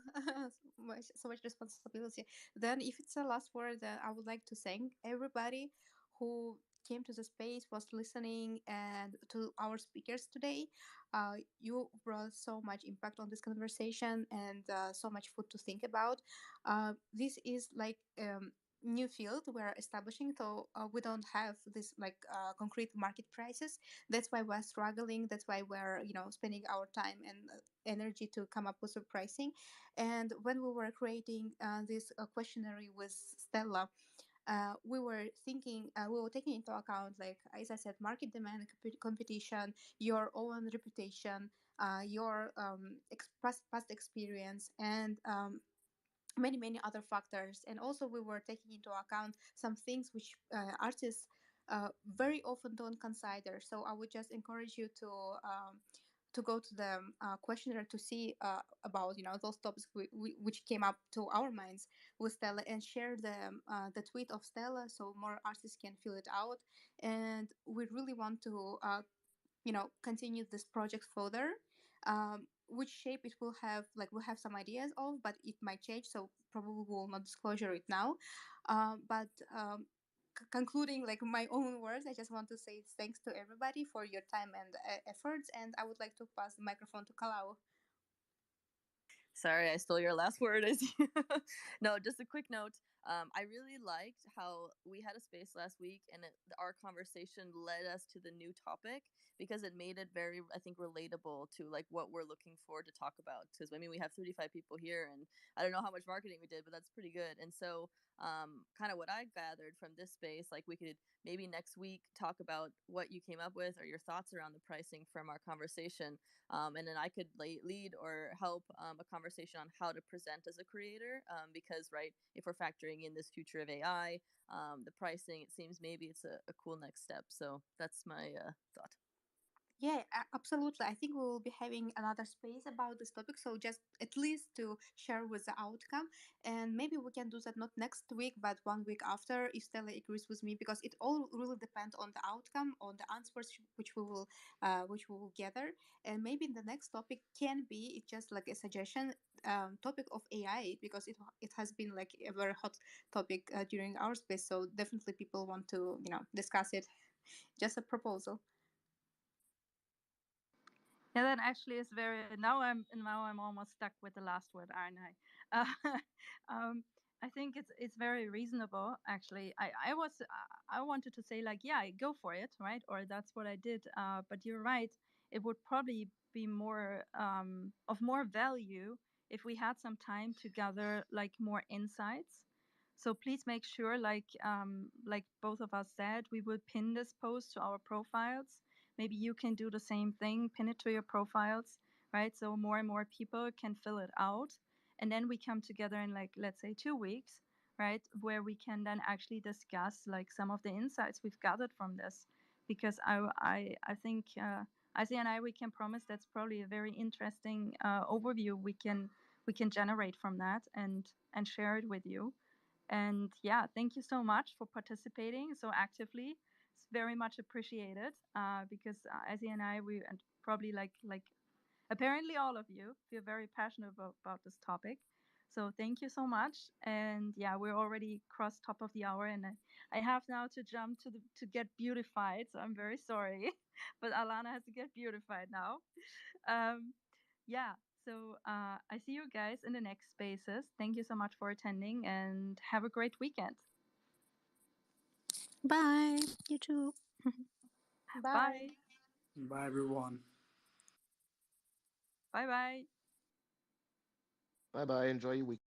so much responsibility. Then, if it's a last word, then I would like to thank everybody who came to the space, was listening, and to our speakers today. You brought so much impact on this conversation, and so much food to think about. This is like new field we're establishing, so we don't have this like concrete market prices. That's why we're struggling. That's why we're spending our time and energy to come up with a pricing. And when we were creating this questionnaire with Stella, we were thinking, we were taking into account, like as I said, market demand, competition, your own reputation, your past experience, and many other factors. And also we were taking into account some things which artists very often don't consider. So I would just encourage you to go to the questionnaire to see about those topics which came up to our minds with Stella, and share the tweet of Stella so more artists can fill it out. And we really want to continue this project further. Which shape it will have, like we have some ideas of, but it might change, so probably will not disclosure it now. But concluding like my own words, I just want to say thanks to everybody for your time and efforts, and I would like to pass the microphone to Kalau. Sorry, I stole your last word. No, just a quick note. I really liked how we had a space last week, and our conversation led us to the new topic because it made it very, I think, relatable to like what we're looking forward to talk about. Because I mean, we have 35 people here, and I don't know how much marketing we did, but that's pretty good. And so, kind of what I gathered from this space, like we could maybe next week talk about what you came up with or your thoughts around the pricing from our conversation, and then I could lead or help a conversation on how to present as a creator, because right, if we're factoring in this future of AI, the pricing, it seems maybe it's a cool next step. So that's my thought. Yeah, absolutely. I think we will be having another space about this topic. So just at least to share with the outcome, and maybe we can do that not next week, but 1 week after, if Stella agrees with me, because it all really depends on the outcome, on the answers which we will gather, and maybe the next topic can be it's just like a suggestion topic of AI, because it has been like a very hot topic during our space. So definitely people want to discuss it. Just a proposal. Yeah, that actually is very. Now I'm almost stuck with the last word, aren't I? Uh, um, I think it's very reasonable. Actually, I wanted to say like, yeah, go for it, right? Or that's what I did. But you're right. It would probably be more of more value if we had some time to gather like more insights. So please make sure, like both of us said, we will pin this post to our profiles. Maybe you can do the same thing, pin it to your profiles, right? So more and more people can fill it out. And then we come together in like, let's say 2 weeks, right? Where we can then actually discuss like some of the insights we've gathered from this. Because I think Isaiah and I, we can promise that's probably a very interesting overview we can generate from that and share it with you. And yeah, thank you so much for participating so actively. It's very much appreciated because Ezzy and I, we and probably like apparently all of you feel very passionate about this topic. So thank you so much. And yeah, we're already crossed top of the hour, and I have now to jump to get beautified. So I'm very sorry, but Alana has to get beautified now. Um, yeah, so I see you guys in the next spaces. Thank you so much for attending, and have a great weekend. Bye. You too. Bye. Bye. Bye, everyone. Bye bye. Bye bye. Enjoy your weekend.